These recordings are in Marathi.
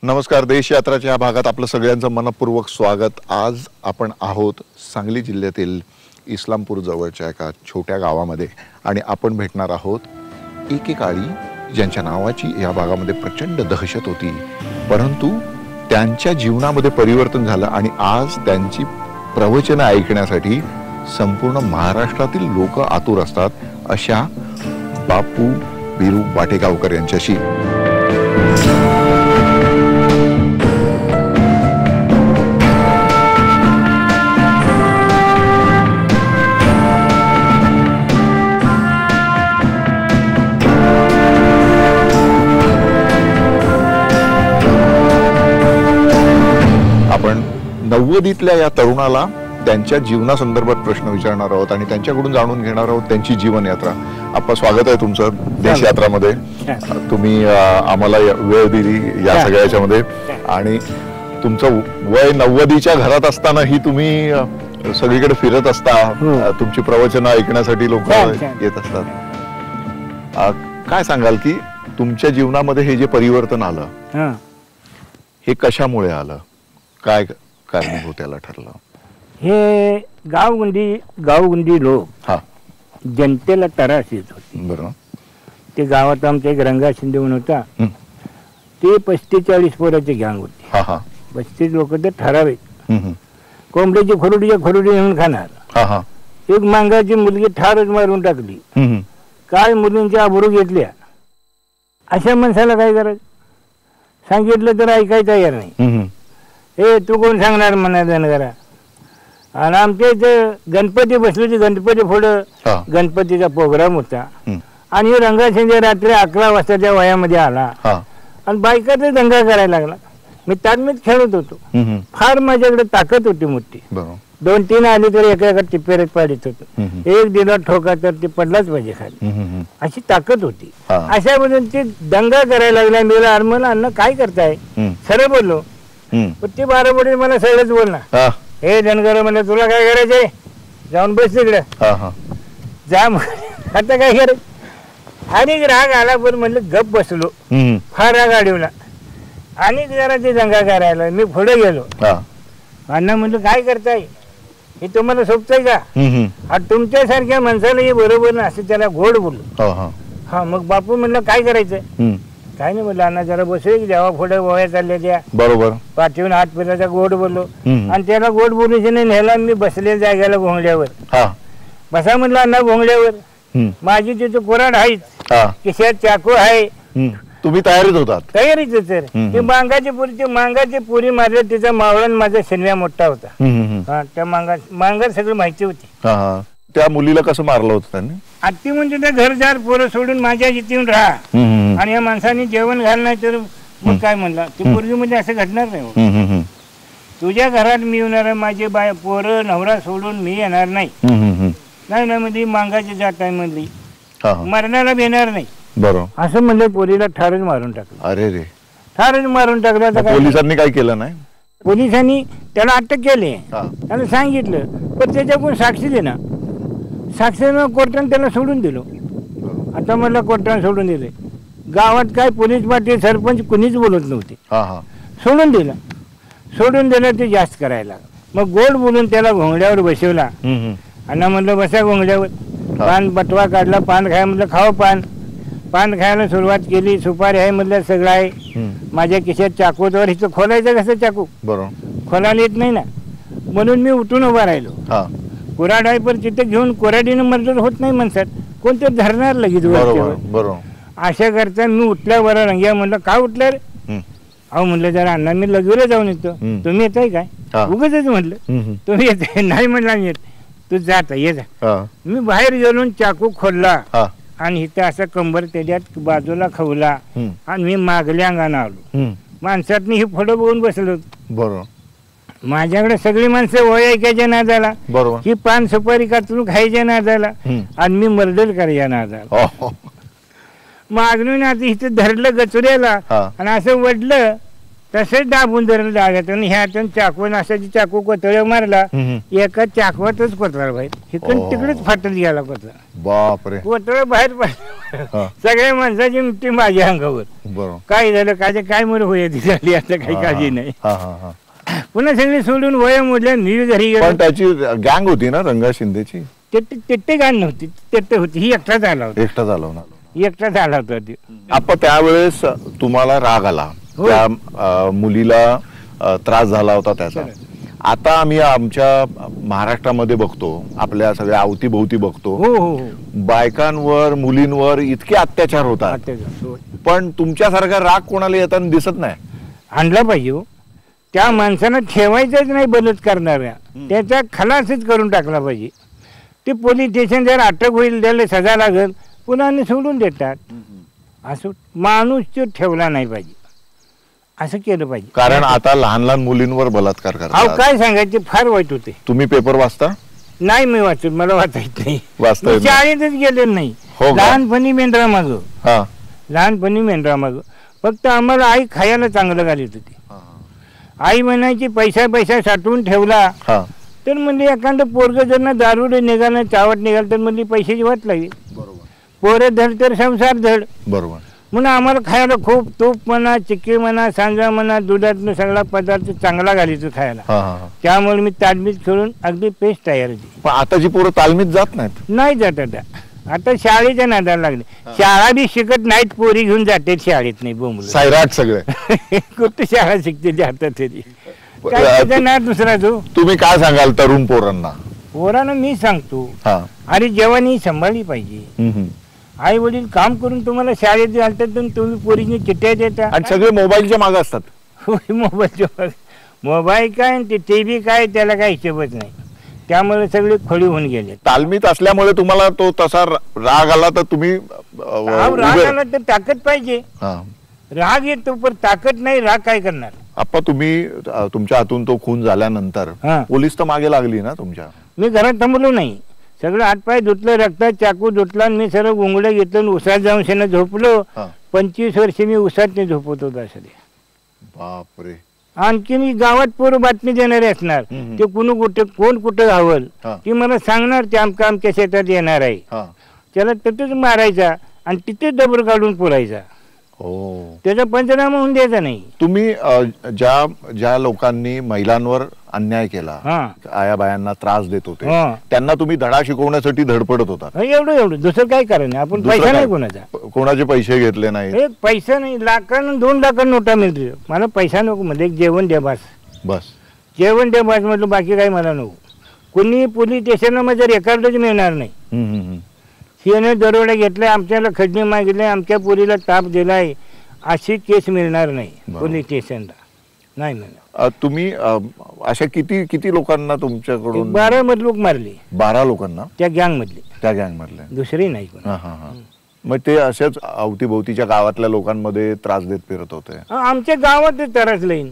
नमस्कार. देश यात्राच्या या भागात आपलं सगळ्यांचं मनपूर्वक स्वागत. आज आपण आहोत सांगली जिल्ह्यातील इस्लामपूर जवळच्या एका छोट्या गावामध्ये आणि आपण भेटणार आहोत एकेकाळी ज्यांच्या नावाची या भागामध्ये प्रचंड दहशत होती, परंतु त्यांच्या जीवनामध्ये परिवर्तन झालं आणि आज त्यांची प्रवचनं ऐकण्यासाठी संपूर्ण महाराष्ट्रातील लोक आतुर असतात. अशा बापू बिरू वाटेगावकर यांच्याशी आपण 90तल्या या तरुणाला त्यांच्या जीवनासंदर्भात प्रश्न विचारणार आहोत आणि त्यांच्याकडून जाणून घेणार आहोत त्यांची जीवनयात्रा. आपलं स्वागत आहे तुमचं देश यात्रामध्ये. तुम्ही आम्हाला वेळ दिली या सगळ्याच्या मध्ये आणि तुमचं वय 90च्या घरात असताना ही तुम्ही सगळीकडे फिरत असता, तुमची प्रवचनं ऐकण्यासाठी लोक येत असतात. काय सांगाल की तुमच्या जीवनामध्ये हे जे परिवर्तन आलं हे कशामुळे आलं, काय कारणीभूत त्याला ठरलं? हे गावगुंडी लोक जनतेला त्रास येत होते. बरोबर. ते गावात आमचा एक रंगा शिंदे म्हणून होता, ते 35-40 पोराचे गँग होते. 35 लोक ते ठराविक कोंबड्याची खोरुडी म्हणून खाणार. एक मांगाची मुलगी ठारच मारून टाकली. काय मुलींच्या आबरू घेतल्या. अशा माणसाला काय करायचं? सांगितलं तर ऐकाय तयार नाही. हे तू कोण सांगणार म्हणायचं करा. आणि आमच्या इथं गणपती बसले होते, गणपती पुढं गणपतीचा प्रोग्राम होता आणि रंगाशिंदे रात्री 11 वाजताच्या वयामध्ये आला आणि बायकाचा दंगा करायला लागला. मी तालमीत खेळत होतो. फार माझ्याकडे ताकद होती मोठी. 2-3 आले तर एका टिपेऱ्यात पाडीत होतो. एक दिला ठोका तर ते पडलाच पाहिजे खाली, अशी ताकद होती. अशा मधून ते दंगा करायला लागला. मी आरमला अन्न काय करताय सरळ बोललो. ते 12 बोटे मला सरळच बोलणार, हे धनगर म्हणलं तुला काय करायचंय, जाऊन बस तिकडे जा. आता काय करायचं? आणि राग आला पण म्हणलं गप बसलो. फार राग आढवला आणि जरा ते दंगा करायला. मी पुढे गेलो. अण्णा म्हणलं काय करताय, हे तुम्हाला सोपतंय का? आणि तुमच्यासारख्या माणसाला हे बरोबर ना, असं त्याला गोड बोललो. मग बापू म्हणलं काय करायचं? काय नाही म्हणलं अण्णा जरा बसू जेव्हा पुढे गोळ्या चालल्या त्या बरोबर पाठवून हात फिरायचा गोड बोललो आणि त्याला गोड बोलायचे नाही नेला. मी बसले जाग्याला घोंगड्यावर बसा म्हणलं अण्णा घोंगड्यावर. माझी तिथं कोराड आहेच, खिशात चाकू आहे. तुम्ही तयारीत होतात? तयारीच सर. ती मांगाची पुरी मारली. तिचा मावळण माझा शिन्या मोठा होता. त्या मांगात सगळं माहिती होती. त्या मुलीला कसं मारलं होतं त्यांनी? आत्ती म्हणजे त्या घरदार पोरं सोडून माझ्या इथे येऊन राहा आणि या माणसाने जेवण घाल नाही तर मग काय म्हणला ती पोरगी म्हणजे असं घडणार नाही. तुझ्या घरात मी येणार, माझे पोरं नवरा सोडून मी येणार नाही. नाही मध्ये मांगाची जात आहे म्हणली, मरणाला भेणार नाही. बरोबर असं म्हणलं. पोरीला ठारच मारून टाकलं. अरे रे, ठारच मारून टाकलं. पोलिसांनी काय केलं नाही? पोलिसांनी त्याला अटक केली, त्याला सांगितलं, पण त्याच्याकडून साक्षी दे ना. साक्षीनं कोर्टाने त्याला सोडून दिलो. आता मला कोर्टाने सोडून दिले. गावात काय पोलीस पाटील सरपंच कुणीच बोलत नव्हते. सोडून दिलं ते जास्त करायला. मग गोड बोलून त्याला घोंगड्यावर बसवला. अण्णा म्हणलं बसा घोंगड्यावर. पान बटवा काढला. पान खाय म्हणलं खाव पान खायला सुरुवात केली. सुपारी आहे म्हणलं सगळं आहे. माझ्या खिशात चाकू तर इथं खोलायचं कसं चाकू? बरोबर खोलायला येत नाही ना, म्हणून मी उठून उभा राहिलो. कोराड आहे पण तिथे घेऊन कोराडीनं मर्डर होत नाही म्हणतात, कोणतं धरणार लगेच. अशा करता मी उठल्यावर रंग्या म्हणलं काय उठल्या रे? अहो म्हणलं जरा अण्णा मी लगेच जाऊन येतो. तुम्ही येताय काय? उगाच म्हणलं तुम्ही येताय. नाही म्हणला मी येत. तू जाता ये जा. मी बाहेर गेलो, चाकू खोलला आणि इथं असं कंबर त्याच्यात बाजूला खवला आणि मी मागल्या अंगानं आलो. माणसात ही फोटो बघून बसलो. बरोबर माझ्याकडे सगळी माणसं वय ऐकायच्या नादाला, ही पान सुपारी कातून खायच्या नादाला आणि मी मर्डर करायच्या नादाला. मागणून आता इथं धरलं गचुऱ्याला आणि असं वडलं तसंच दाबून धरलं डाव्यातून ह्यातून चाकून असाची चाकू कोतळ्या मारला एका चाकवातच कोतळा बाहेर हिकून तिकडेच फाटत गेला कोतळा. बापरे. कोतळा बाहेर पडला. सगळ्या माणसाची मिठी माझ्या अंगावर. काय झालं काय मुलं होय झाली आता काही काळजी नाही. पुन्हा सगळी सोडून वया मोडल्या मी घरी गेलो. त्याची गँग होती ना रंगा शिंदेची. तेट्टे गाण नव्हती तेट्टे होती. ही एकटाच आला होता. एकटाच आला होता ती. आपण त्यावेळेस तुम्हाला राग आला त्या मुलीला त्रास झाला होता त्याचा. आता आम्ही आमच्या महाराष्ट्रामध्ये बघतो आपल्या सगळ्या अवतीभोवती बघतो बायकांवर मुलींवर इतके अत्याचार होतात पण तुमच्यासारखा राग कोणाला येताना दिसत नाही. आणला पाहिजे त्या माणसानं ठेवायचंच नाही बलत करणाऱ्या त्याचा खलासच करून टाकला पाहिजे. ते पोलीस स्टेशन जर अटक होईल त्याला सजा लागेल पुन्हा सोडून देतात. असं माणूस तो ठेवला नाही पाहिजे असं केलं पाहिजे. कारण आता लहान लहान मुलींवर बलात्कार करतात. काय सांगायचे फार वाईट होते. तुम्ही पेपर वाचता? नाही मी वाचत मला वाचायचं नाही. वाचता शाळेतच गेले नाही. लहानपणी मेंढरा माग फक्त आम्हाला आई खायला चांगलं घालत होती. आई म्हणायची पैसा साठवून ठेवला तर म्हणजे एखादं पोरग जर दारूड निघालं चावट निघाल तर म्हणजे पैशाची वाट लागली. पोरं धड तर संसार धड. बरोबर. म्हणून आम्हाला खायला खूप तूप म्हणा चिक्की म्हणा सांजा म्हणा दुधातनं सगळा पदार्थ चांगला घालायचो खायला. त्यामुळे मी तालमीत खेळून अगदी पेस्ट तयार होती. पण आताची पोरं तालमीत जात नाहीत. नाही जात आता शाळेच्या नादाला लागले. शाळा बी शिकत नाहीत पोरी घेऊन जाते शाळेत नाही बोंबल सैराट सगळे कुठं शाळा शिकते जातात तरी काय ना दुसरा जो. तुम्ही काय सांगाल तरुण पोरांना? मी सांगतो अरे जेवणी सांभाळली पाहिजे. आई वडील काम करून तुम्हाला शाळेत घालतात तुम्ही पोरीने चिठ्ठ्या देता आणि सगळे मोबाईलच्या मागे असतात. मोबाईल काय ते टीव्ही काय त्याला काही हिशोबच नाही. त्यामुळे सगळे खोडी होऊन गेले. तालमीत असल्यामुळे तुम्हाला तो तसा राग आला तर तुम्ही राग आला तर ताकद पाहिजे. राग येतो पण ताकद नाही राग काय करणार. आप्पा तुम्ही तुमच्या हातून तो खून झाल्यानंतर पोलीस तर मागे लागली ना तुमच्या? मी घरात थांबलो नाही. सगळं हातपाय धुतलं रक्तात चाकू धुतला मी सर्व गुंगडे घेतलं उसात जाऊन शेण झोपलो. 25 वर्ष मी उसात झोपत होता सगळे. बापरे. आणखी गावात पोरं बातमी देणारे असणार ते कोण कुठं घावल ती मला सांगणार ते आमच्या शेतात येणार आहे त्याला तिथेच मारायचा आणि तिथेच डबर काढून पुरायचा. त्याचा पंचनामा होऊन द्यायचा नाही. तुम्ही ज्या लोकांनी महिलांवर अन्याय केला आया बायांना त्रास देत होते त्यांना तुम्ही धडा शिकवण्यासाठी धडपडत होता. एवढं दुसरं काय कारण आपण पैसा नाही कोणाचे पैसे घेतले नाही. पैसा नाही 2 लाख नोटा मिळते मला पैसा नको मध्ये जेवण द्या बस जेवण द्या बस म्हटलं बाकी काही मला नको. कोणी पोलीस स्टेशनला माझं रेकॉर्डच मिळणार नाही. सीएने दरोडा घेतलाय आमच्याला खडणी मागितले आमच्या पोरीला ताप दिलाय अशी केस मिळणार नाही पोलीस स्टेशनला नाही मिळणार. तुम्ही अशा किती लोकांना तुमच्याकडून? 12 लोक मारले. 12 लोकांना त्या गँग मधले दुसरे नाही. मग ते असेच अवतीभोवतीच्या गावातल्या लोकांमध्ये त्रास देत फिरत होते. आमच्या गावात त्रास लाईन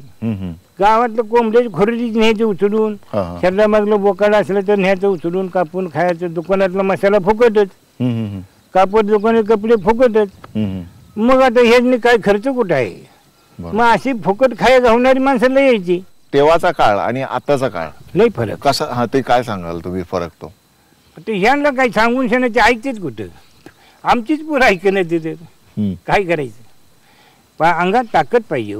गावातलं कोंबड्याची खोरडी न्यायचं उचलून शर्ला मागलं बोकाड असलं तर न्यायचं उचलून कापून खायचं. दुकानातला मसाला फुकटच कापड दुकानात कपडे फुकटच. मग आता हे काय खर्च कुठं आहे. मग अशी फुकट खाया घावणारी माणसाला यायची. तेव्हाचा काळ आणि आताचा काळ नाही फरक कसा? ते काय सांगाल तुम्ही फरक? तो ह्यांना काही सांगून शेणाचे ऐकतेच कुठं. आमचीच पोरं ऐकणं तिथे काय करायचं. अंगात ताकद पाहिजे.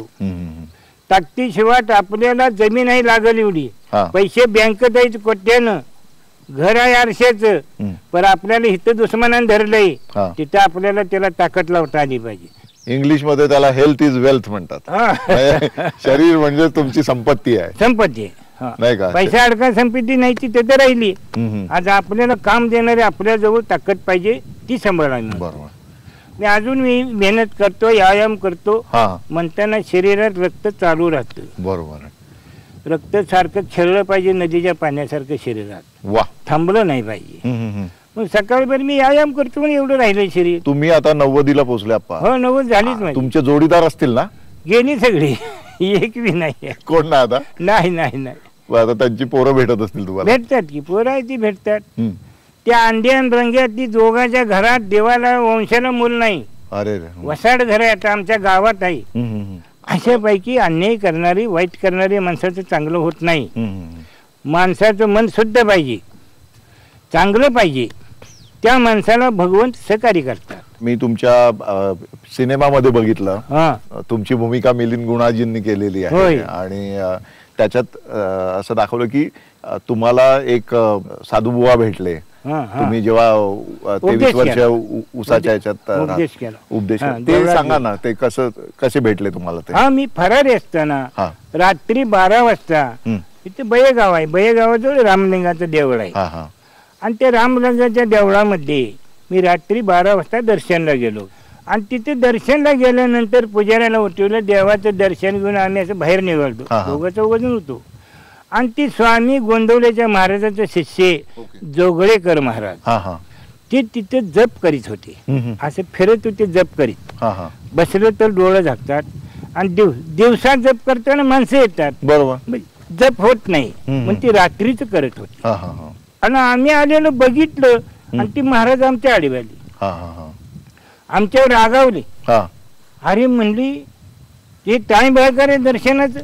ताकदीशिवाय आपल्याला जमीन आहे लागल एवढी पैसे बँकेत आहेत कोट्यानं घर आहे आरशाचं पण आपल्याला इथं दुश्मनानं धरलंय तिथं आपल्याला त्याला ताकद लावता आली पाहिजे. इंग्लिश मध्ये त्याला हेल्थ इज वेल्थ म्हणतात. शरीर म्हणजे तुमची संपत्ती आहे. संपत्ती नाही का? पैसा अडका संपत्ती नाही ती तिथे राहिली. आज आपल्याला काम देणारे आपल्या जवळ ताकद पाहिजे ती सांभाळावी. बरोबर. मी मेहनत करतो व्यायाम करतो म्हणताना शरीरात रक्त चालू राहतं. बरोबर. रक्त सारखं खेळलं पाहिजे नदीच्या पाण्यासारखं शरीरात थांबलं नाही पाहिजे. मग सकाळभर मी व्यायाम करतो पण एवढं राहिलं शरीर. तुम्ही आता 90ला पोहोचले अप्पा? हो 90 झालीच नाही. तुमचे जोडीदार असतील ना? गेली सगळी एक बी नाही. कोण ना आता? नाही. आता त्यांची पोरं भेटत असतील तुम्हाला? भेटतात की पोरं आहे ती भेटतात. त्या अंड्यान रंग्यातली दोघांच्या घरात देवाला वंशाला मूल नाही. अरे वसाड घर आहे आता आमच्या गावात आहे. अशापैकी अन्याय करणारी वाईट करणारी माणसाचं चांगलं होत नाही. माणसाचं मन शुद्ध पाहिजे, चांगलं पाहिजे, त्या माणसाला भगवंत सहकार्य करतात. मी तुमच्या सिनेमामध्ये बघितलं, तुमची भूमिका मिलिंद गुणाजींनी केलेली आहे आणि त्याच्यात असं दाखवलं की तुम्हाला एक साधूबुवा भेटले. तुम्ही जेव्हा 23 वर्ष उसाच्या ह्याच्यात उपदेश ते सांगा ना, ते कसे भेटले तुम्हाला ते? हा, मी फरारी असताना रात्री 12 वाजता इथे बयेगाव आहे, बयेगावाजवळ रामलिंगाचं देवळ आहे आणि त्या रामलिंगाच्या देवळामध्ये मी रात्री 12 वाजता दर्शनला गेलो आणि तिथे दर्शनला गेल्यानंतर पुजाऱ्याला उठवलं, देवाचं दर्शन घेऊन आम्ही असं बाहेर निघालो, दोघं चौघजण होतो. आणि ती स्वामी गोंदवलेच्या महाराजाचे शिष्य जोगळेकर महाराज ते तिथे जप करीत होते, असे फिरत होते जप करीत. बसलं तर डोळं झाकतात आणि दिवसात जप करताना माणसं येतात, बरोबर, जप होत नाही, पण ती रात्रीच करत होती. आणि आम्ही आलेलो बघितलं आणि ती महाराज आमच्या आडवी आली, आमच्यावर रागावले. अरे म्हणली ते टाइम बाहेर आहे दर्शनाचं.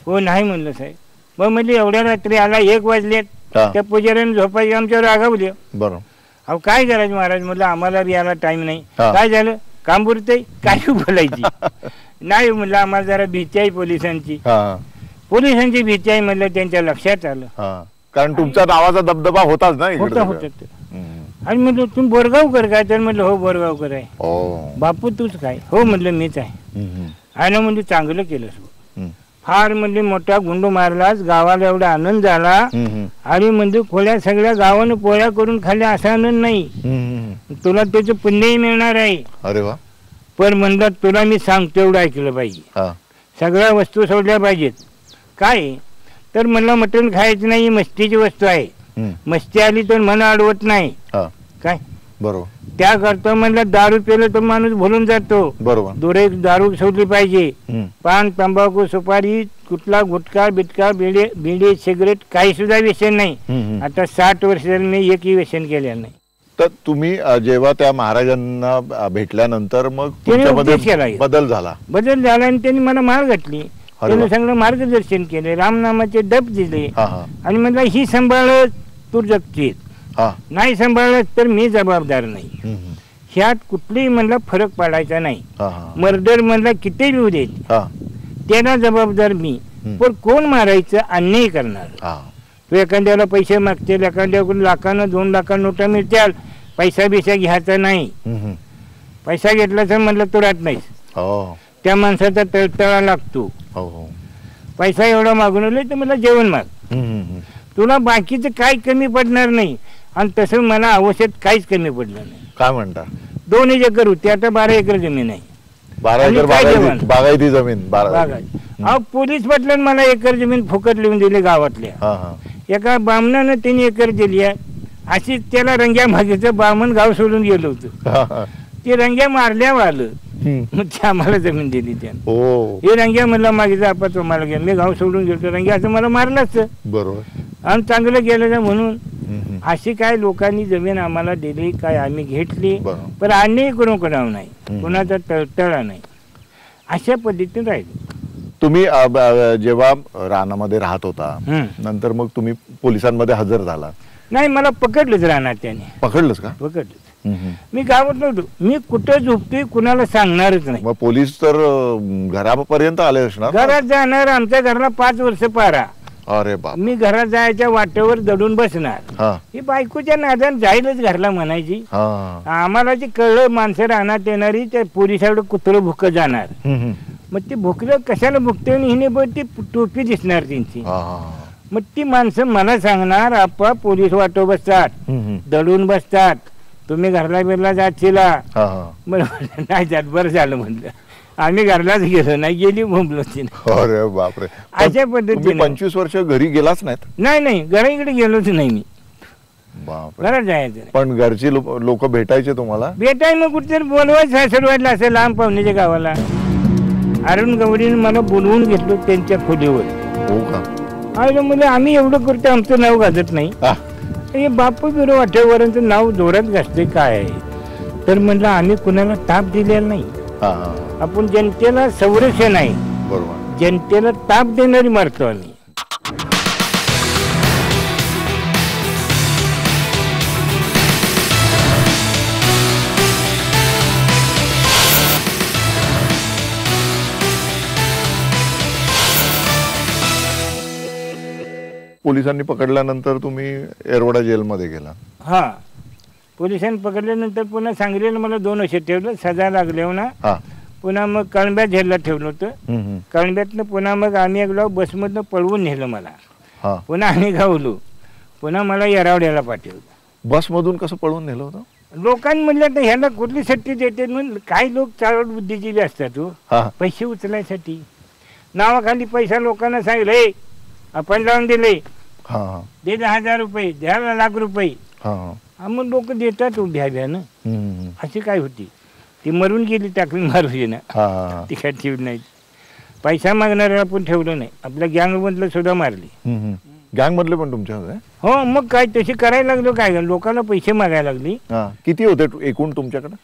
हो नाही म्हणलं साहेब. मग म्हणली एवढ्या रात्री आला, 1 वाजलेत, त्या पुजाऱ्याने झोपायचे, आमच्यावर रागावले. बरोबर. अहो काय करायचं महाराज, म्हटलं आम्हाला बी याला टाइम नाही. काय झालं, काम बुरतंय काय बोलायची? नाही म्हणलं आम्हाला जरा भीती आहे पोलिसांची, पोलिसांची भीती आहे म्हणलं. त्यांच्या लक्षात आलं, कारण तुमच्या नावाचा दबदबा होताच ना. आणि म्हटलं तुम्ही बोरगावकर काय? तर म्हटलं हो बोरगावकर आहे. बापू तूच काय? हो म्हटलं मीच आहे. आणि म्हणजे चांगलं केलं, फार म्हणजे मोठा गुंड मारलाच, गावाला एवढा आनंद झाला. आणि म्हणजे खोल्या सगळ्या गावानं पोळ्या करून खाल्ल्या असा आनंद नाही, तुला त्याचं पुण्यही मिळणार आहे. अरे वा. पण म्हणलं तुला मी सांगतो एवढं ऐकलं पाहिजे, सगळ्या वस्तू सोडल्या पाहिजेत. काय तर म्हणलं मटण खायचं नाही, मस्तीची वस्तू आहे, मस्ती आली तर मन अडवत नाही. काय बरोबर, त्याकरता म्हणलं दारू पिलं तर माणूस भुलून जातो, बरोबर, दुरे दारू सोडली पाहिजे. पान, तंबाखू, सुपारी, कुठला गुटखा बिटका, बिडी सिगरेट काही सुद्धा व्यसन नाही. आता 60 वर्ष मी एकही व्यसन केलेलं नाही. तर तुम्ही जेव्हा त्या महाराजांना भेटल्यानंतर मग बदल झाला आणि त्यांनी मला माळ घातली, त्यांनी सगळं मार्गदर्शन केले, रामनामाचे डब दिले आणि म्हणलं ही सांभाळ तू जगतीस, नाही सांभाळलं तर मी जबाबदार नाही. ह्यात कुठलीही म्हणलं फरक पडायचा नाही. मर्डर म्हणलं किती लिहू देत त्याला जबाबदार मी, पण कोण मारायचं, अन्याय करणार. तू एखाद्याला पैसे मागतील, एखाद्याकडून लाखानं 2 लाखां नोटा मिळतील, पैसा बिसा घ्यायचा नाही. पैसा घेतला तर म्हणलं तू राहत नाहीस, त्या माणसाचा तळतळा लागतो. पैसा एवढा मागून तर मला जेवण माग, तुला बाकीचं काय कमी पडणार नाही. आणि तसं मला आवश्यक काहीच कमी पडलं नाही. काय म्हणता? 2 एकर होती, आता 12 एकर जमीन आहे. 12 एकर बागायती जमीन. अहो पोलीस पाटलांनी मला एकर जमीन फुकट लिहून दिली गावातल्या. एका बामणानं 3 एकर दिली आहे. अशी त्याला रंग्या मागेचं बामण गाव सोडून गेलो होतं, ते रंग्या मारल्यावर आलं, मग ते आम्हाला जमीन दिली त्यानं. हे रंग्या म्हणला मागे आपण तुम्हाला घ्या, मी गाव सोडून गेलो, रंग्या असं मला मारलंच. बरोबर. आणि चांगलं केलं म्हणून अशी काय लोकांनी जमीन आम्हाला दिली, काय आम्ही घेतली, पण अन्याय करून कोणावर नाही, कोणाचा तळतळा नाही, अशा पद्धतीने राहिलो. तुम्ही जेव्हा रानामध्ये राहत होता नंतर मग तुम्ही पोलिसांमध्ये हजर झाला? नाही, मला पकडलंच राहणार त्याने. पकडलंच का? पकडलंच. मी गावात नव्हतो, मी कुठं झोपतोय कुणाला सांगणारच नाही. मग पोलीस तर घरापर्यंत आले असणार? घरात जाणार, आमच्या घराला 5 वर्ष पारा. अरे बाप. मी घरात जायच्या वाटेवर दडून बसणार, ही बायकोच्या नादान जाईलच घरला म्हणायची. आम्हाला जे कळलं माणसं राहण्यात येणारी, त्या पोलिसाकडे कुत्रं भुकं जाणार. मग ते भुकलं कशाला भुकते, हिने बघ ती टोपी दिसणार त्यांची. मग ती माणसं मला सांगणार, आपा पोलीस वाटो बसतात, दडून बसतात, तुम्ही घरला बिरला जातशिला. नाही जात, बरं झालं म्हणलं. आम्ही घरलाच गेलो नाही, गेली बोंबलो तिने. अरे बापरे. अशा पद्धतीने 25 वर्ष घरी गेलाच नाहीत? नाही, घराकडे गेलोच नाही मी. घरात जायचं. पण घरची लोक भेटायचे तुम्हाला? भेटाय मग कुठेतरी बोलवायचं, सासरवाडला असं लांब पाहुण्याच्या गावाला. अरुण गवडीने मला बोलवून घेतलं त्यांच्या खोलीवर. हो का? आणि म्हणजे आम्ही एवढं करतो, आमचं नाव गाजत नाही. हे बापू बिरो वाटेवरांचं नाव जोरात गाजते काय आहे. तर म्हणलं आम्ही कुणाला ताप दिलेला नाही, हा हा आपण जनतेला संरक्षण आहे, बरोबर. जनतेला ताप देणारी मारतो आम्ही. पोलिसांनी पकडल्यानंतर तुम्ही येरवडा जेलमध्ये गेला. हा, पोलिसांनी पकडल्यानंतर पुन्हा सांगलीला मला 2 वर्ष ठेवलं, सजा लागल्यावर ना. हा पुन्हा मग कळंब्यात जेलला ठेवलं होतं. कळंब्यातनं पुन्हा मग आम्ही गेलो, बसमधनं पळवून नेलं मला. हा पुन्हा आम्ही गावलो, पुन्हा मला येरावड्याला पाठवलं. बसमधून कसं पळवून नेलं होतं? लोकांनी म्हणलं तर ह्याला कुठली सट्टी देते म्हणून. काही लोक चावट बुद्धीजीवी असतात हो, हा पैसे उचलायसाठी नावाखाली पैसा लोकांना सांगितलं, हे आपण लावून दिले, हा हा दे 10,000 रुपये, द्या लाख रुपये. हा मग लोक देतात उभ्या भ्यानं. हम्म. अशी काय होती, ती मरून गेली टाकली मारू ना. हा हा ती काय ठेवली नाही. पैसा मागणाऱ्याला आपण ठेवलं नाही, आपल्या गँगमधलं सुद्धा मारली. गँग मधले पण तुमच्या होते? हो, मग काय तशी करायला लागलो. काय लोकांना पैसे मागायला लागली. हा. किती होते एकूण तुमच्याकडे?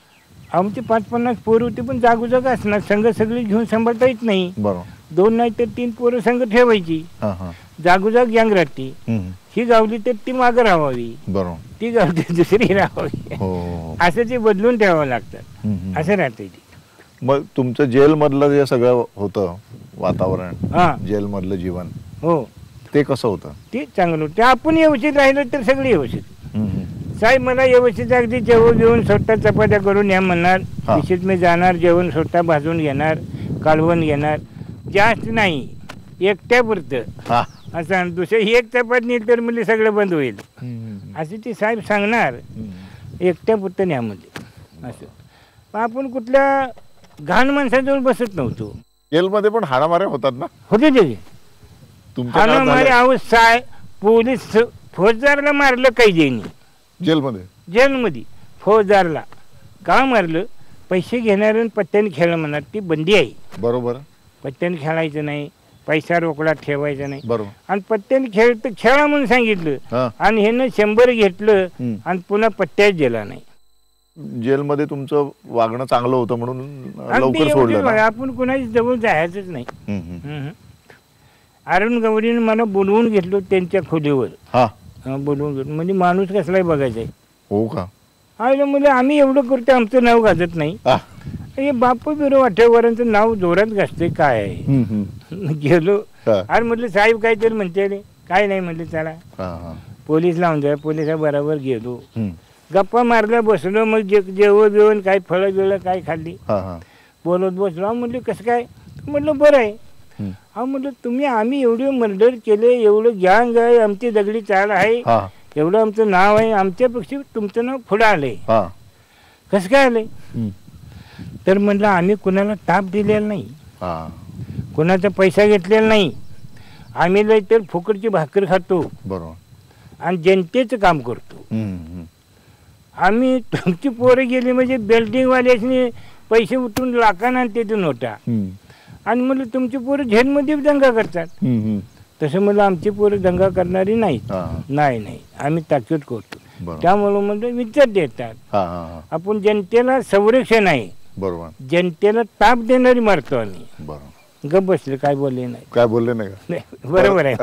आमची 50-50 पोरं होती, पण जागोजाग असणार. संघ सगळी घेऊन सांभाळता येत नाही. बरोबर. 2 नाही तर 3 पोरं संघ ठेवायची. हा हा जागोजाग गँग राहते. ही गावली तर ती मागं राहावी, बरोबर. ती गावली दुसरी राहावी. हो. असं ते बदलून ठेवावं लागतात. असं राहते ती. मग तुमचं जेल मधलं जे सगळं होतं वातावरण, हा, जेल मधलं जीवन, हो, ते कसं होतं? ते चांगलं होतं. आपण व्यवस्थित राहिलं तर सगळे व्यवस्थित. साहेब मला व्यवस्थित अगदी जेवण घेऊन स्वतः चपात्या करून या म्हणणार. हा. निश्चित मी जाणार, जेवण स्वतः भाजून घेणार, कालवण घेणार. जास्त नाही, एकट्यापुरतं. हा असं दुसरं एक चपात नेली तर म्हणजे सगळं बंद होईल. असे ते साहेब सांगणार, एकट्यापुरतं न्यामध्ये असं. पण आपण कुठल्या घाण माणसाजवळ बसत नव्हतो. जेलमध्ये पण हाणामाऱ्या होतात ना होते ते तुमच्या काळात मारे झाल्या? अवस्था. पोलीस फौजदारला मारलं कैद्यांनी जेलमध्ये? जेलमध्ये. फौजदारला का मारलं? पैसे घेणार आणि पत्त्याने खेळ म्हणणार, ती बंदी आहे. बरोबर. पत्त्याने खेळायचं नाही, पैसा रोकडा ठेवायचा नाही. बरोबर. आणि पत्त्याने खेळ तर खेळा म्हणून सांगितलं, हा. आणि ह्यानं 100 घेतलं आणि पुन्हा पत्त्याच दिला नाही. जेलमध्ये तुमचं वागणं चांगलं होतं म्हणून आणि ते लवकर एवढंच सोडलं बघा, ना? आपण कुणाची जवळ जायचंच नाही. हम्म. अरुण गवळीने मला बोलवून घेतलं त्यांच्या खोलीवर. हा. बोलवून घेतलं म्हणजे माणूस कसलाही बघायचा आहे. हो का? आयला म्हणजे आम्ही एवढं करतो, आमचं नाव गाजत नाही. हा. हे बापू बिरो वाटेवरांचं नाव जोरात गाजते काय आहे. गेलो हा. आणि म्हटलं साहेब काहीतरी म्हणते रे. काय नाही म्हटलं, चला हा. पोलीस लावून द्या. पोलिसा बरोबर गेलो, हम्म. गप्पा मारल्या, बसलो. मग जेवण बिवण काय फळं बिळं काय खाल्ली, हा. बोलत बसलो. म्हटलं कसं काय? म्हटलं बरं आहे. हा म्हटलं तुम्ही आम्ही एवढे मर्डर केले, एवढं गँग आहे, आमची दगडी चाल आहे, हा. एवढं आमचं नाव आहे, आमच्यापेक्षा तुमचं नाव पुढं आलंय, हा. कसं काय आलंय? हम्म. तर म्हटलं आम्ही कुणाला ताप दिलेला नाही, हा. कुणाचा पैसा घेतलेला नाही. आम्ही लय तर फुकटची भाकर खातो बरोबर. आणि जनतेचं काम करतो. आम्ही तुमची पोरं गेली म्हणजे बिल्डिंगवाल्यासनी पैसे उठून लाखांना आणि तिथून नोटा. आणि म्हटलं तुमची पोरं झेलमध्ये दंगा करतात, तसं म्हटलं आमची पोरं दंगा करणारी नाहीत. नाही, आम्ही ताकीद करतो. त्यामुळं म्हणजे विचार देतात. आपण जनतेला संरक्षण आहे, बरोबर. जनतेला ताप देणारी मारतो आम्ही. बरोबर. गप बसले, काय बोलले नाही. काय बोलले नाही का? नाही, बरोबर आहे.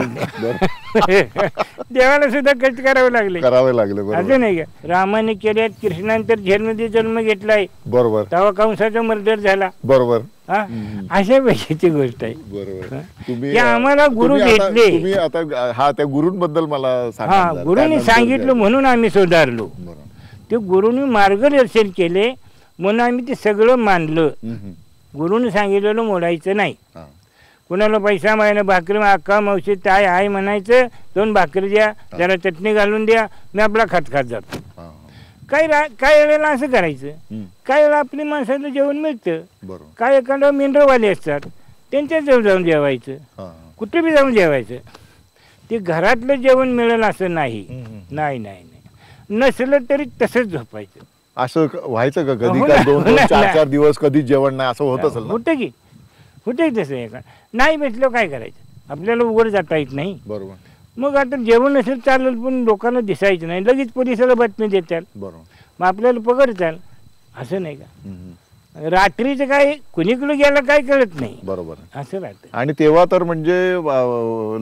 देवाला सुद्धा कष्ट करावे लागले, करावे लागले. बरोबर. असं नाही का? रामाने केल्यात, कृष्णाने तर जेलमध्ये जन्म घेतलाय, बरोबर. तेव्हा कंसाचा मर्डर झाला. बरोबर. हा, अशा पैशाची गोष्ट आहे. बरोबर. तुम्ही आम्हाला गुरु भेटले. तुम्ही आता हा त्या गुरूंबद्दल मला सांगा. हा, गुरुनी सांगितलं म्हणून आम्ही सुधारलो. ते गुरुनी मार्गदर्शन केले म्हणून आम्ही ते सगळं मानलं. गुरुने सांगितलेलं मोडायचं नाही. कुणाला पैसा मायना भाकरी अक्का मावशी ताय आहे म्हणायचं, 2 भाकरी द्या, जरा चटणी घालून द्या, मी आपला खात जातो. काही वेळेला असं करायचं. काही वेळेला आपली माणसाला जेवण मिळतं. काय एखादं मेंढरवाले असतात, त्यांच्या जवळ जाऊन जेवायचं, कुठे बी जाऊन जेवायचं. ते घरातलं जेवण मिळेल असं नाही. नाही नसलं तरी तसंच झोपायचं. असं व्हायचं का कधी? का 2-4 दिवस कधी जेवण नाही असं होत असेल? होतं तसं आहे का? नाही भेटलं काय करायचं? आपल्याला उघड जाता येत नाही. बरोबर. मग आता जेवण नसेल चालेल, पण लोकांना दिसायचं नाही, लगेच पोलिसाला बातमी देतात. बरोबर. मग आपल्याला पकडताल, असं नाही का? रात्रीचं काय कुणीकडे गेलं काय कळत नाही, बरोबर असं राहतं. आणि तेव्हा तर म्हणजे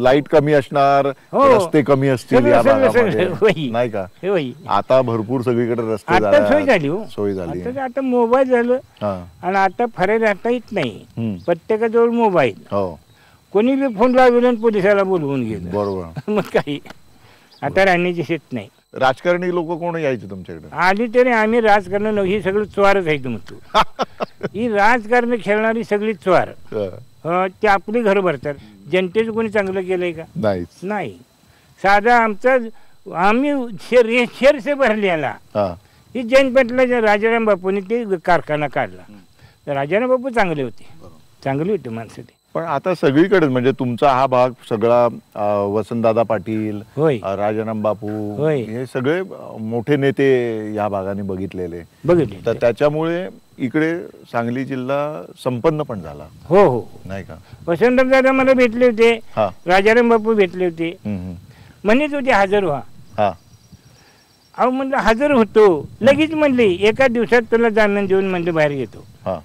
लाईट कमी असणार, हो. रस्ते कमी असतील सगळं- या सगळं- भागामध्ये, सगळं. होय. नाही का? होय. आता भरपूर सगळीकडे रस्ते आता सोय झाली हो. सोय झाली. आता मोबाईल झालं हा. आणि आता फरार राहता येत नाही, हम्म. प्रत्येकाजवळ मोबाईल. हो कोणी बी फोन लावला आणि पोलिसाला बोलवून गेलं. बरोबर. मग काही आता राहण्याची शेत नाही. राजकारणी लोक कोण यायचे तुमच्याकडे? आली तरी आम्ही राजकारण न ही सगळं चोरच आहे म्हणतो. ही राजकारण खेळणारी सगळी चोर, ते आपली घर भरतात. जनतेचं कोणी चांगलं केलंय का? नाहीच. नाही. साधा आमचा आम्ही शेरसे भरलेला ही जैन पेटला राजाराम बापूंनी ते कारखाना काढला. तर राजाराम बापू चांगले होते, चांगली होते माणसं ते. पण आता सगळीकडे म्हणजे तुमचा हा भाग सगळा वसंतदादा पाटील, होय, राजाराम बापू, होय. हे सगळे मोठे नेते या भागाने बघितलेले. बघितले. तर त्याच्यामुळे इकडे सांगली जिल्हा संपन्न पण झाला. हो हो, नाही का? वसंतराव दादा मला भेटले होते, हा. राजाराम बापू भेटले होते, म्हणत होते हजर व्हा. हा. अहो म्हणलं हजर होतो, लगेच म्हणले एका दिवसात तुला जामीन देऊन म्हणले बाहेर घेतो. हा.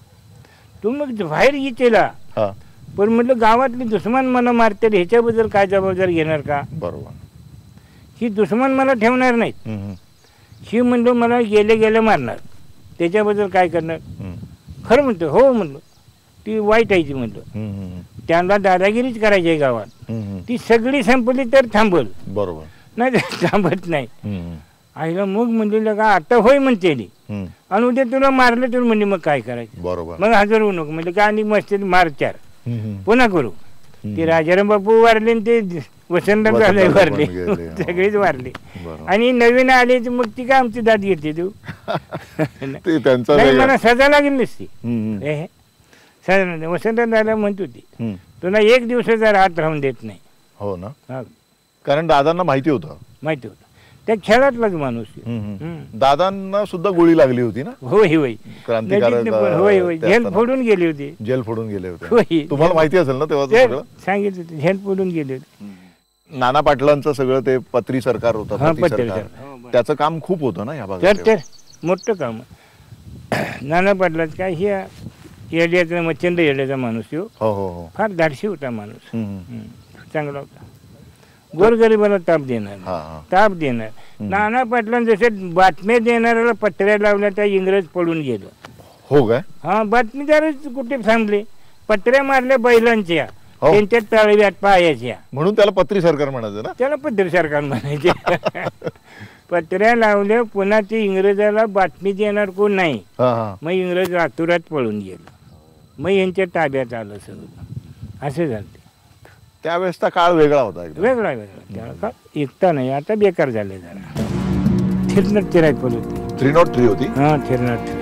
तू मग बाहेर घेतेला, हा. पण म्हटलं गावातली दुश्मन मला मारते ह्याच्याबद्दल काय जबाबदारी घेणार का? बरोबर. ही दुश्मन मला ठेवणार नाहीत, ही म्हणलं मला गेले गेले मारणार, त्याच्याबद्दल काय करणार? खरं म्हणतो. हो म्हणलं, ती वाईट आहे ती म्हणलं, त्यांना दादागिरीच करायची आहे गावात, ती सगळी संपली तर थांबल, बरोबर, नाही थांबत नाही. आईला मग म्हणलेलं का आता होय म्हणते आणि उद्या तुला मारलं तर म्हणजे मग काय करायचं? बरोबर. मग हजर होऊ नको म्हणजे का आणि मस्त मार चार पुन्हा करू. ते राजाराम बापू वारले आणि ते वसंतराव दादा वारले, सगळेच वारले. आणि नवीन आले मग ती काय आमची दाद घेते तू? नाही, मला सजा लागेल नसती. वसंतराव दादा म्हणत होती तुला एक दिवसाचा रात राहून देत नाही. हो ना, कारण दादांना माहिती होतं, माहिती होतं त्या खेळातलाच माणूस. दादांना सुद्धा गोळी लागली होती ना? होय होय, क्रांतिकारक. होय होय, झेल फोडून गेले होते. जेल फोडून गेले होते. होय, तुम्हाला माहिती असेल ना तेव्हा सगळं? सांगितलं होते, झेल फोडून गेले होते. नाना पाटलांचं सगळं ते पत्री सरकार होतं, त्याचं काम खूप होतं ना या भागात. तर मोठं काम. नाना पाटलाच काय ही येड्याचा मच्छंद येड्याचा माणूस हो. हो हो, फार धाडशी होता माणूस, चांगला होता. गोरगरिबाला ताप देणार, ताप देणार. नाना पाटलां जसे बातम्या देणाऱ्याला पत्र्या लावल्या त्या इंग्रज पडून गेलं. हो काय? हा, बातमीदारच कुठे थांबले, पत्र्या मारल्या बैलांच्या, त्यांच्या तळव्यात पायाच्या, म्हणून त्याला पत्री सरकार म्हणायचं ना? त्याला पत्र सरकार म्हणायचे. पत्र्या लावल्या, पुन्हा ते इंग्रजाला बातमी देणार कोण नाही, मग इंग्रज आतुरात पळून गेलं, मग यांच्या ताब्यात आलं सगळं. असं झालं. त्यावेळेसचा काळ वेगळा होता, वेगळा वेगळा. त्याला का एकता नाही, आता बेकार झाले जरा. 303 रायफल होती. 303 होती? हा, 303.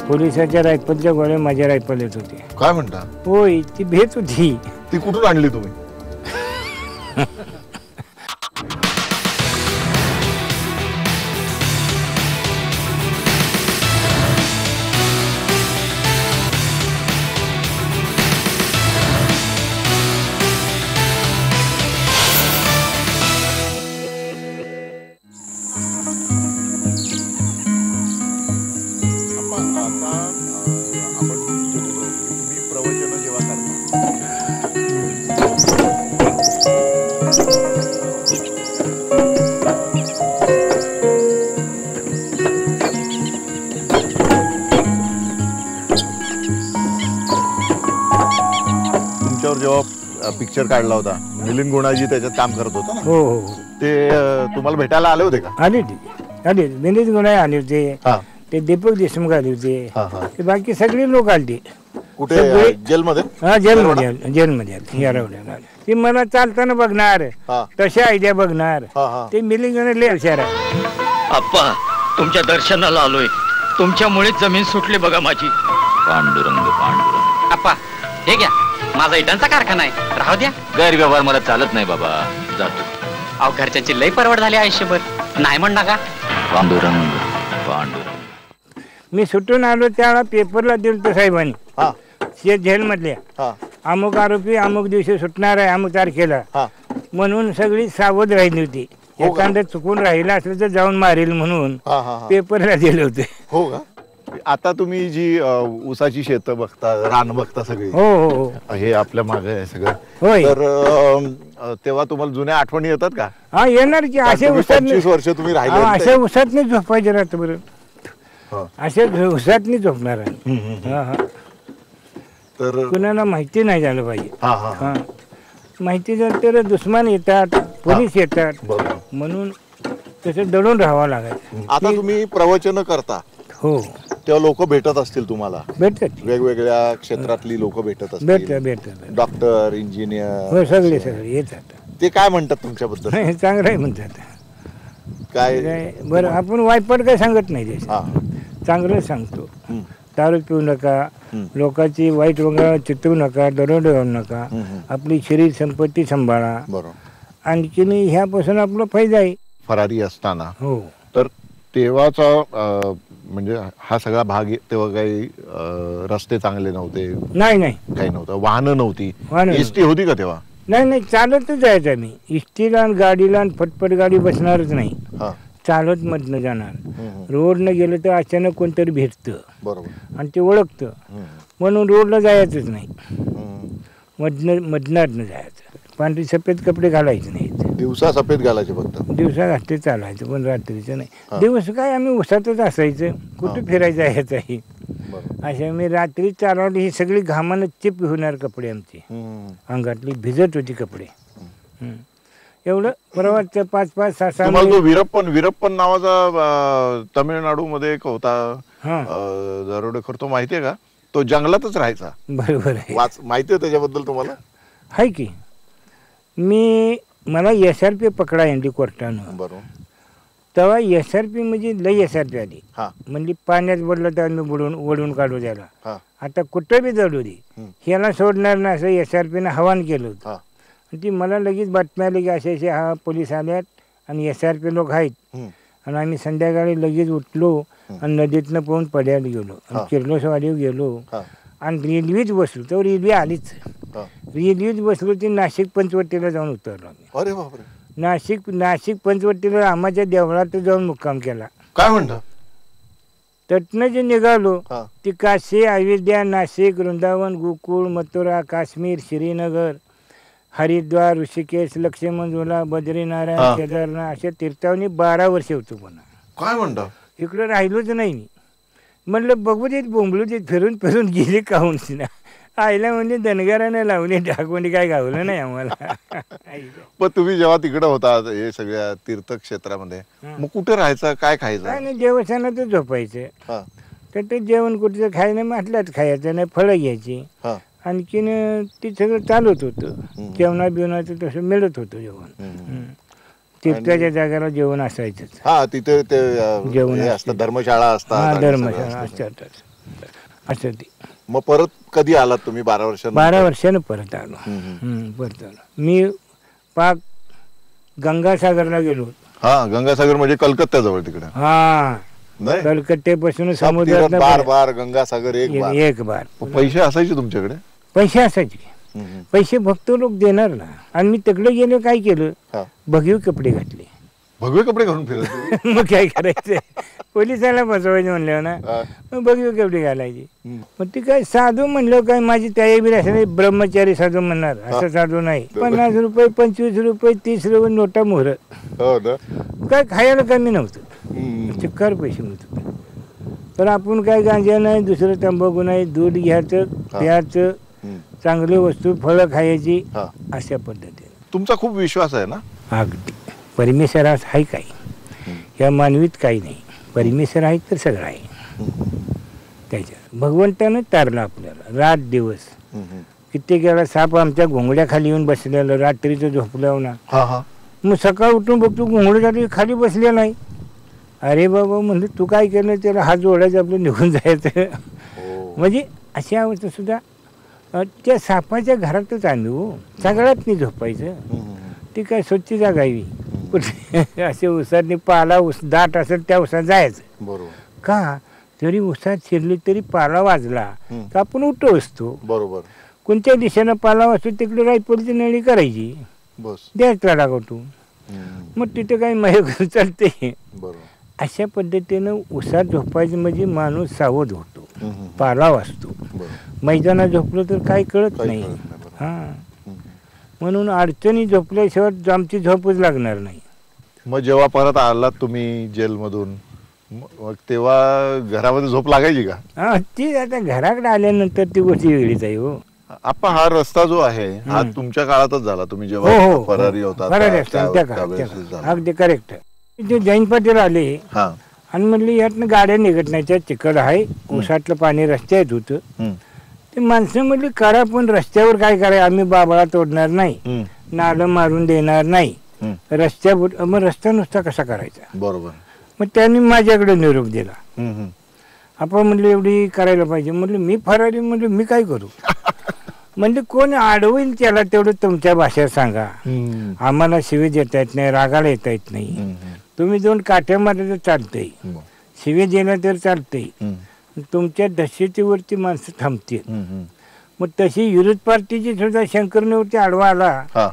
पोलिसाच्या रायफलच्या गोळ्या माझ्या रायफल येत होते. काय म्हणता? होय, ती भेट होती. ती कुठून आणली तुम्ही? जेव्हा पिक्चर काढला होता, मिलिंद गुणाजी त्याच्यात काम करत होता ना? हो हो, ते तुम्हाला भेटायला आले होते का? आले आले, मिलिंद गुणाजी आले होते, ते दीपक देशमुख आले होते, बाकी सगळे लोक आले. कुठे? जेलमध्ये? हा, जेलमध्ये, जेलमध्ये आले. यारवड्याला ती मला चालताना बघणार, तशा आयडिया बघणार. ते मिलिंद गुणाजी हुशार आहे. आप्पा, तुमच्या दर्शनाला आलोय, तुमच्यामुळे जमीन सुटली बघा माझी. पांडुरंग पांडुरंग. आप्पा हे घ्या, माझा इटांचा कारखाना आहे, राहू द्या. गैरव्यवहार मला चालत नाही बाबा, जातो. अहो, घरच्यांची लई परवड झाली आयुष्यभर, नाही म्हण नका. पांडुरंग पांडुरंग. मी सुटून आलो त्यावेळा पेपरला दिलं तर साहेबांनी जेलमधल्या, अमुक आरोपी अमुक दिवशी सुटणार आहे अमुक तारखेला, म्हणून सगळी सावध राहिली होती. एखादं चुकून राहिलं असलं तर जाऊन मारेल म्हणून पेपरला दिले होते. हो का? आता तुम्ही जी ऊसाची शेतं बघता, रान बघता सगळी, हो हो हो हे आपल्या मागे आहे सगळं, होय. तर तेव्हा तुम्हाला जुन्या आठवणी येतात का? हा येणार की. असे उसात 25 वर्ष तुम्ही राहिले असे उसात नाही झोपायचे राहतं बरं. हा. असे उसात नाही झोपणार आहे. हा हा. तर कुणाला माहिती नाही झालं पाहिजे. हा हा हा माहिती झालं तर दुश्मन येतात, पोलीस येतात, बरोबर. म्हणून तसं दडून राहावं लागायचं. आता तुम्ही प्रवचन करता हो तेव्हा लोक भेटत असतील तुम्हाला, भेटतात वेगवेगळ्या क्षेत्रातली लोक भेटत असतील, भेटतात भेटतात. डॉक्टर, इंजिनियर, हो सगळे सगळे येतात. ते काय म्हणतात तुमच्याबद्दल? हे चांगलं आहे म्हणतात. काय? काय बरं आपण वाईपट काय सांगत नाही त्याचं, हा. चांगलं सांगतो. हम्म. दारू पिऊ नका, लोकांची वाईट वगैरे चितवू नका, दरोडे घालू नका, आपली शरीर संपत्ती सांभाळा. बरोबर. आणखीन ह्यापासून आपला फायदा आहे. फरारी असताना हो तर तेव्हाचा म्हणजे हा सगळा भाग तेव्हा काही रस्ते चांगले नव्हते, नाही नाही काही नव्हतं, वाहनं नव्हती, वाहनं एसटी होती का तेव्हा? नाही नाही चालतच जायचं आम्ही. इष्टीला आणि गाडीला आणि फटफट गाडी बसणारच नाही, हा. चालत मधनं जाणार. रोडनं गेलं तर अचानक कोणतरी भेटतं बरोबर. आणि ते ओळखतं, म्हणून रोडला जायचंच नाही, मधनातनं जायचं. पांढरी सफेद कपडे घालायचे नाहीत. दिवसा सफेद घालायचे फक्त. दिवसा घातले चालायचं, पण रात्रीचं नाही. दिवस काय आम्ही उसातच असायचं, कुठं फिरायचं यायचंही. अशा मी रात्री चालवली, ही सगळी घामानं चिप होणार कपडे आमची, अंगातली भिजत होती कपडे. एवढं प्रवास 5-5, 6-6 तुम्हाला जो वीरप्पन नावाचा तमिळनाडू मध्ये एक होता दरोडेखोर, तो माहितीये का? तो जंगलातच राहायचा. बरोबर आहे. माहितीये त्याच्याबद्दल तुम्हाला? आहे की. मला SRP पकडा यांनी कोर्टानं. बरोबर. तेव्हा SRP म्हणजे लई SRP आली. हा. म्हणजे पाण्यात पडलं तर आम्ही वडून काढू द्यायला. हा. आता कुठं बी जडू दे, ह्याला सोडणार ना असं SRPनं आवाहन केलं होतं. हा. आणि ती मला लगेच बातम्या आली की असे हा पोलीस आल्यात आणि SRP लोक आहेत. आणि आम्ही संध्याकाळी लगेच उठलो आणि नदीतनं पाहून पड्याला गेलो आणि किर्लोसवाडीवर गेलो आणि रेल्वेच बसलो. तर रेल्वे आलीच. रेल्वेच बसलो, ती नाशिक पंचवटीला जाऊन उतरलो आम्ही. अरे बापरे. नाशिक पंचवटीला आम्हाच्या देवळात जाऊन मुक्काम केला. काय म्हणता? तटनं जे निघालो ती काशी, अयोध्या, नाशिक, वृंदावन, गोकुळ, मथुरा, काश्मीर, श्रीनगर, हरिद्वार, ऋषिकेश, लक्ष्मणझुला, बद्रीनारायण, केदारनाथ अशा तीर्थावनी 12 वर्ष होतो. पुन्हा काय म्हणता? इकडं राहिलोच नाही मी. म्हणलं बघू देत, बोंबलू देत, फिरून फिरून गेले काहून ना. आईला म्हणजे धनगरानं लावले टाकून काय गावलं नाही आम्हाला. पण तुम्ही जेव्हा तिकडे होता हे सगळ्या तीर्थक्षेत्रामध्ये, मग कुठे राहायचं, काय खायचं? काय नाही, देवस्थानातच झोपायचं. तर ते जेवण कुठचं खायचं नाही, म्हटलंच खायचं नाही, फळं घ्यायची. आणखीन ते सगळं चालत होतं. जेवणा बिवणाचं तसं मिळत होतं जेवण. तीर्थाच्या जागेला जेवण असायचंच. हा, तिथे ते जेवण असतं, धर्मशाळा असतात. धर्मशाळा असतात असं. ते मग परत कधी आलात तुम्ही? 12 वर्षांनी? 12 वर्षानं परत आलो. परत आलो मी. पाक गंगासागरला गेलो. हा, गंगासागर म्हणजे कलकत्त्याजवळ तिकडे. हा, कलकत्त्यापासून समुद्रात बार गंगासागर एक बार. पैसे असायचे तुमच्याकडे? पैसे असायचे. पैसे भक्त लोक देणार ना. आणि मी तिकडे गेलो, काय केलं, भगवे कपडे घातले. भगवे कपडे घालून फिरत? मग काय करायचं, पोलिसाला बसवायचं म्हणलं ना, मग भगवे कपडे घालायचे. मग ती काय साधू म्हणलं, काय माझी तयारी बी असं ब्रह्मचारी साधू म्हणणार, असं साधू नाही. 50 रुपये, 25 रुपये, 30 रुपये नोटा मोहर. काय खायला कमी नव्हतं, चिक्कार पैसे मिळत. तर आपण काय गांजा नाही, दुसरं तंबाखू नाही, दूध घ्यायचं, प्यायचं, चांगली वस्तू, फळं खायची, अशा पद्धतीने. तुमचा खूप विश्वास आहे ना? अगदी. परमेश्वरास आहे काही, या मानवीत काही नाही. परमेश्वर आहे तर सगळं आहे. त्याच्या भगवंतानं तारलं आपल्याला रात दिवस. कित्येक वेळा साप आमच्या घोंगड्या खाली येऊन बसलेलं, रात्रीचं झोपल्यावर ना. मग सकाळ उठून बघतो घोंगड्यासाठी खाली बसले नाही. अरे बाबा म्हणलं, तू काय केलं? त्याला हात जोडायचं, आपलं निघून जायचं. म्हणजे अशी अवस्था सुद्धा. त्या सापाच्या घरातच आम्ही हो, सगळ्यात नाही झोपायचं. ती काय स्वच्छ जागा आहे. कुठे असे उसात पाला दाट असेल त्या उसात जायचं. बरोबर. का जरी उसात शिरली तरी पाला वाजला तर आपण उठो असतो. बरोबर. कोणत्या दिशेनं पाला वाजतो तिकडे रायपूरची नळी करायची, द्यायचा लागतो. मग तिथे काही मय चालते. अशा पद्धतीनं उसात झोपायचं म्हणजे माणूस सावध होतो, पाला वाचतो. मैदानात झोपलं तर काय कळत नाही. हां, म्हणून अडचणी झोपल्याशिवाय आमची झोपच लागणार नाही. मग जेव्हा परत आलात तुम्ही जेलमधून, मग तेव्हा घरामध्ये झोप लागायची का? हा, ती आता घराकडे आल्यानंतर ती गोष्ट वेगळीच आहे. हो, आपण हा रस्ता जो आहे हा तुमच्या काळातच झाला, तुम्ही जेव्हा फरारी होता अगदी करेक्ट. ते जयंत पाटील आले आणि म्हणले यातनं गाड्या निघत नाही, त्या चिकट आहे, ऊसातलं पाणी रस्त्यात होतं. ते माणसं म्हणली करा, पण रस्त्यावर काय करायचं, आम्ही बाबाला तोडणार नाही, नालं मारून देणार नाही, रस्त्यावर. मग रस्ता नुसता कसा करायचा? बरोबर. मग त्यांनी माझ्याकडे निरोप दिला. आपण म्हणलं एवढी करायला पाहिजे. म्हणलं मी फरारी, म्हणलं मी काय करू? म्हणजे कोण अडवईल त्याला तेवढं तुमच्या भाषेत सांगा. आम्हाला शिवी देता येत नाही, रागाला येता येत नाही. तुम्ही दोन काठ्या मारले तर चालतंय, शिवी दिला तर चालतंय, तुमच्या दहशतीवरती माणसं थांबतील. मग तशी विरोध पार्टीची सुद्धा शंकरनेवरती आडवा आला,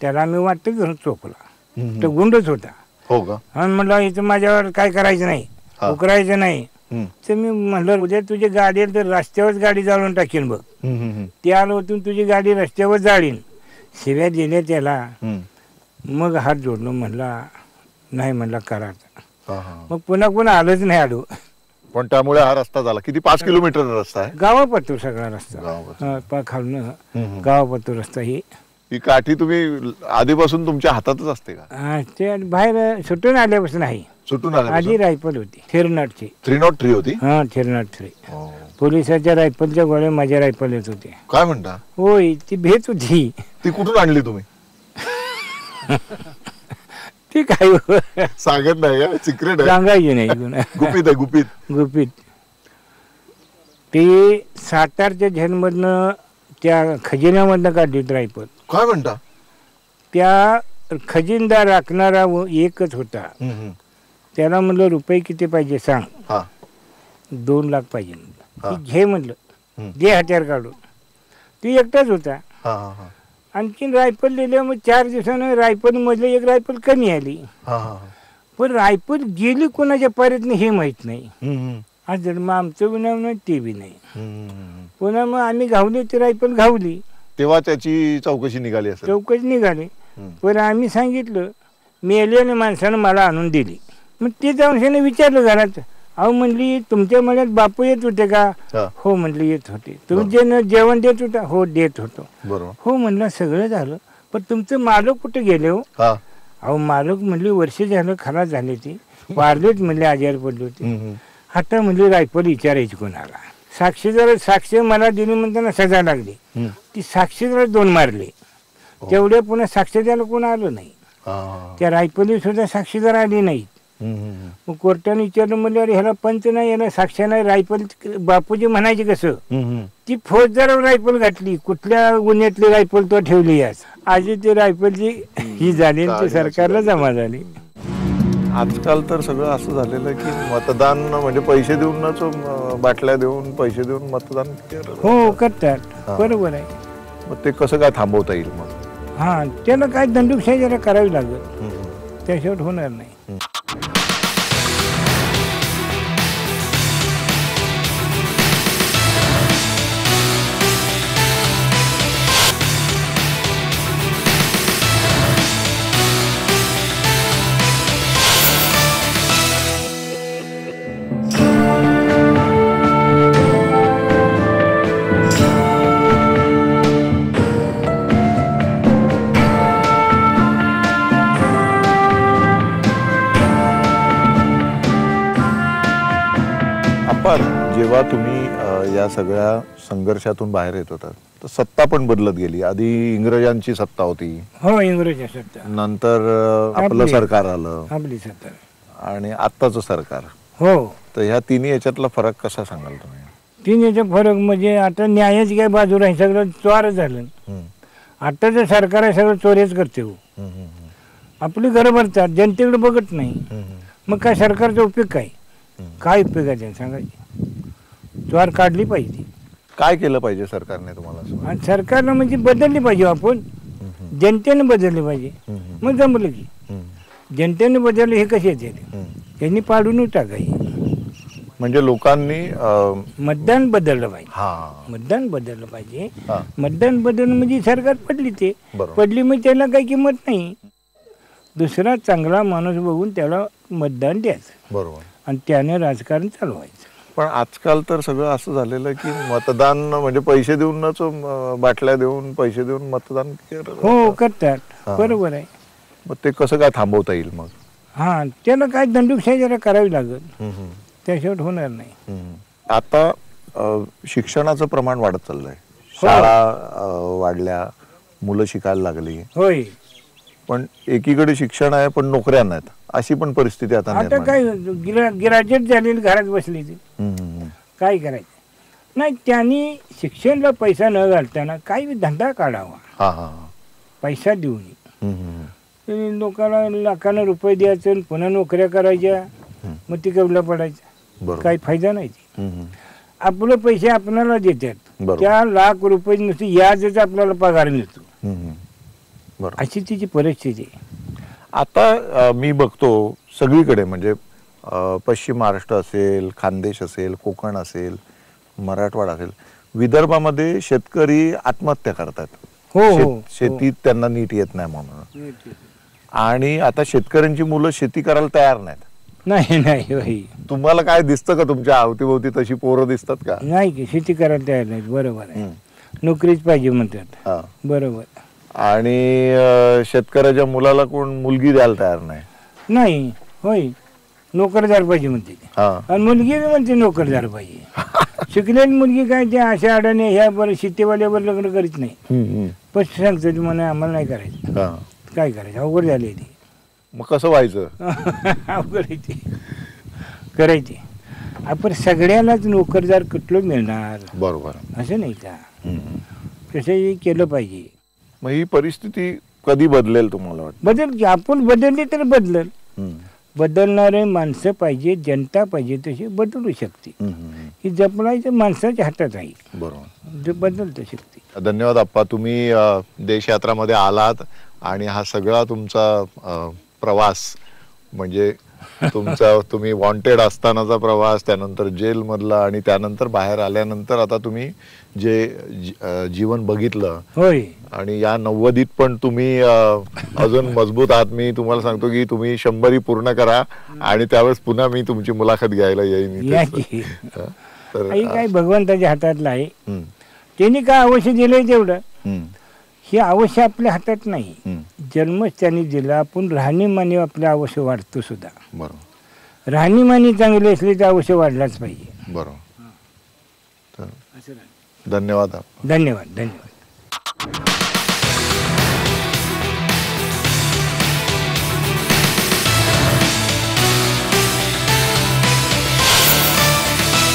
त्याला आम्ही वाटतं घेऊन चोपला. तो गुंडच होता. हो का? आणि म्हणलं इथं माझ्यावर काय करायचं नाही, उकरायचं नाही. तर मी म्हणलं उद्या तुझी गाडी तर रस्त्यावरच गाडी जाळून टाकेन बघ. ते आलो होतून तुझी गाडी रस्त्यावर जाळीन. शिव्या दिल्या त्याला. मग हात जोडलो, म्हणला नाही, म्हणला करा. मग पुन्हा कोण आलंच नाही आडू. पण त्यामुळे हा रस्ता झाला. किती 5 किलोमीटर रस्ता आहे? गावापत्तूर सगळा रस्ता, खालून गावापत्तूर रस्ता. ही काठी तुम्ही आधीपासून तुमच्या हातातच असते का? ते बाहेर सुटून आल्यापासून आहे. सुटून आल्या आधी रायफल होती 303. 303 होती? हा, 303. पोलिसाच्या रायफलच्या गोळ्या माझ्या रायफल येत होते. काय म्हणता? होय, ती भेट होती. ती कुठून आणली तुम्ही? ती काय सांगत नाही, सिक्रेट आहे, सांगायची नाही. गुपित आहे, गुपित गुपित. ती सातारच्या झेलमधनं त्या खजिन्यामधनं काढली रायफल. काय म्हणता? त्या खजिनदार राखणारा एकच होता. त्याला म्हणलं रुपये किती पाहिजे सांग. 2 लाख पाहिजे. घे म्हणलं, दे हत्यार काढून. ती एकटाच होता. आणखीन रायफल दिल्या. मग 4 दिवसानं रायफल मधले एक रायफल कमी आली. पण रायफल गेली कोणाच्या पारीतनं हे माहित नाही. आज मग आमचं बी नाही, ते बी नाही. पुन्हा मग आम्ही घावली, ती रायफल घावली. तेव्हा त्याची चौकशी निघाली असेल? चौकशी निघाली. पण आम्ही सांगितलं, मेल्याने माणसानं मला आणून दिली. मग ते जाऊन विचारलं घरात, अहो म्हणली तुमच्या मळ्यात बापू येत होते का? हो म्हणली येत होते. तुम्ही जेवण देत होता? हो देत होतो. हो म्हणलं सगळं झालं, पण तुमचं मालक कुठे गेले हो? अहो मालक म्हणली वर्ष झालं खराब झाले, ती वारलेच म्हणले, आजार पडले होते. आता म्हणली रायफल विचारायची कोणाला? साक्षीदार मला दिली म्हणताना सजा लागली. ती साक्षीदार 2 मारले. तेवढे पुन्हा साक्षीदाराला कोण आलं नाही. त्या रायफली सुद्धा साक्षीदार आली नाही. मग कोर्टाने विचारलं, म्हणलं अरे ह्याला पंच नाही, याला साक्ष नाही, रायफल बापूजी म्हणायचे कसं? ती फौजदार रायफल घातली. कुठल्या गुन्ह्यातली रायफल तो ठेवली. आजी ती रायफलची ही झाली, ती सरकारला जमा झाली. आजकाल तर सगळं असं झालेलं की मतदान म्हणजे पैसे देऊनच, बाटल्या देऊन पैसे देऊन मतदान. हो करतात, बरोबर आहे. मग ते कसं काय थांबवता येईल मग? हा, त्याला काय दंडुकशाही जरा करावी लागेल, त्याशिवाय होणार नाही. जेव्हा तुम्ही या सगळ्या संघर्षातून बाहेर येत होतात तर सत्ता पण बदलत गेली. आधी इंग्रजांची सत्ता होती, हो इंग्रजी सत्ता, नंतर आपलं सरकार आलं, आपली सत्ता, आणि आत्ताचं सरकार. हो, तर ह्या तिन्ही याच्यातला फरक कसा सांगाल तुम्ही? तिन्हीचा फरक म्हणजे आता न्यायाची काय बाजू राहील, सगळं चोर झालं. आताचं सरकार आहे सगळं चोरीच करते. आपली घरं भरतात, जनतेकडे बघत नाही. मग काय सरकारचा उपयोग काय? काय उपयोग आहे सांगायचे? चोर काढली पाहिजे. काय केलं पाहिजे सरकारने तुम्हाला? सरकारनं म्हणजे बदलली पाहिजे, आपण जनतेने बदलली पाहिजे. मग जमलं की जनतेने बदलले हे कसे येते? त्यांनी पाडूनच टाकायची. म्हणजे लोकांनी मतदान बदललं पाहिजे. हा मतदान बदललं पाहिजे. हा. मतदान बदलणं म्हणजे सरकार पडली ते बरोबर. पडली मग त्याला काही किंमत नाही. दुसरा चांगला माणूस बघून त्याला मतदान द्यायचं बरोबर. आणि त्याने राजकारण चालवायचं. पण आजकाल तर सगळं असं झालेलं की मतदान म्हणजे पैसे देऊनच बाटल्या देऊन पैसे देऊन मतदान हो करतात. हा. बरोबर आहे. मग ते कसं काय थांबवता येईल मग? हा त्याला काय दंडुकशाही जरा करावी लागेल. हम्म. त्याशिवाय होणार नाही. हम्म. आता शिक्षणाचं प्रमाण वाढत चाललंय. शाळा वाढल्या, मुलं शिकायला लागली, होय. पण एकीकडे शिक्षण आहे पण नोकऱ्या नाहीत, अशी पण परिस्थिती आता आता निर्माण काय आहे. ग्रॅज्युएट झालेली घरात बसली ती हम्म. काय करायचं नाही. त्यांनी शिक्षणाला पैसा न घालताना काही धंदा काढावा. हा हा. पैसा देऊन हम्म. ते लोकांना लाखानं रुपये द्यायचं आणि पुन्हा नोकऱ्या करायच्या. मग ती कवला पडायचं. बरोबर. काही फायदा नाही. हम्म. आपले पैसे आपल्याला देतात. बरोबर. त्या लाख रुपये नुसते याजच आपल्याला पगार मिळतो. हम्म. बरोबर. अशी तिची परिस्थिती आहे. आता मी बघतो सगळीकडे म्हणजे पश्चिम महाराष्ट्र असेल, खानदेश असेल, कोकण असेल, मराठवाडा असेल, विदर्भामध्ये शेतकरी आत्महत्या करतात. हो. शेतीत त्यांना नीट येत नाही म्हणून. आणि आता शेतकऱ्यांची मुलं शेती करायला तयार नाहीत. नाही होय. तुम्हाला काय दिसतं का तुमच्या अवतीभोवती तशी पोरं दिसतात का? नाही की शेती करायला तयार नाहीत. बरोबर आहे. नोकरीच पाहिजे म्हणतात. हा. बरोबर. आणि शेतकऱ्याच्या मुलाला कोण मुलगी द्यायला तयार नाही. नाही होय. नोकरदार पाहिजे म्हणते ते. हा. आणि मुलगी बी म्हणते नोकरदार पाहिजे. शिकलेली मुलगी काय त्या अशा अडाने ह्या बरं शेतीवाल्यावर लग्न करीत नाही. पण सांगतो तुम्हाला आम्हाला नाही करायचं. हा. काय करायचं अवघड झाले ते. मग कसं व्हायचं? अवघड आहे ते. करायचे आपण सगळ्यालाच नोकरदार कुठलं मिळणार बरोबर. असं नाही का. तसं केलं पाहिजे. मग ही परिस्थिती कधी बदलेल तुम्हाला वाटतं? बदल की आपण बदलली तर बदलल. बदलणारे माणसं पाहिजे, जनता पाहिजे, तशी बदलू शकते. ही जपलायचं माणसाच्या हातात आहे. बरोबर. जे बदलतं शकते. धन्यवाद आप्पा, तुम्ही देशयात्रामध्ये आलात आणि हा सगळा तुमचा प्रवास म्हणजे तुम्ही वॉन्टेड असतानाचा प्रवास, त्यानंतर जेलमधला आणि त्यानंतर बाहेर आल्यानंतर आता तुम्ही जे जीवन बघितलं होय. आणि या 90त पण तुम्ही अजून मजबूत आहात. मी तुम्हाला सांगतो की तुम्ही 100 पूर्ण करा आणि त्यावेळेस पुन्हा मी तुमची मुलाखत घ्यायला येईन. तर काय भगवंताच्या हातातलं आहे. त्यांनी काय अवश्य दिलंय तेवढं. हे अवश्य आपल्या हातात नाही. जन्मच त्यांनी दिला. आपण राहणीमानी आपल्या अवश्य वाढतो सुद्धा. बरोबर. राहणीमानी चांगली असली तर अवश्य वाढलाच पाहिजे. बरोबर. धन्यवाद. धन्यवाद.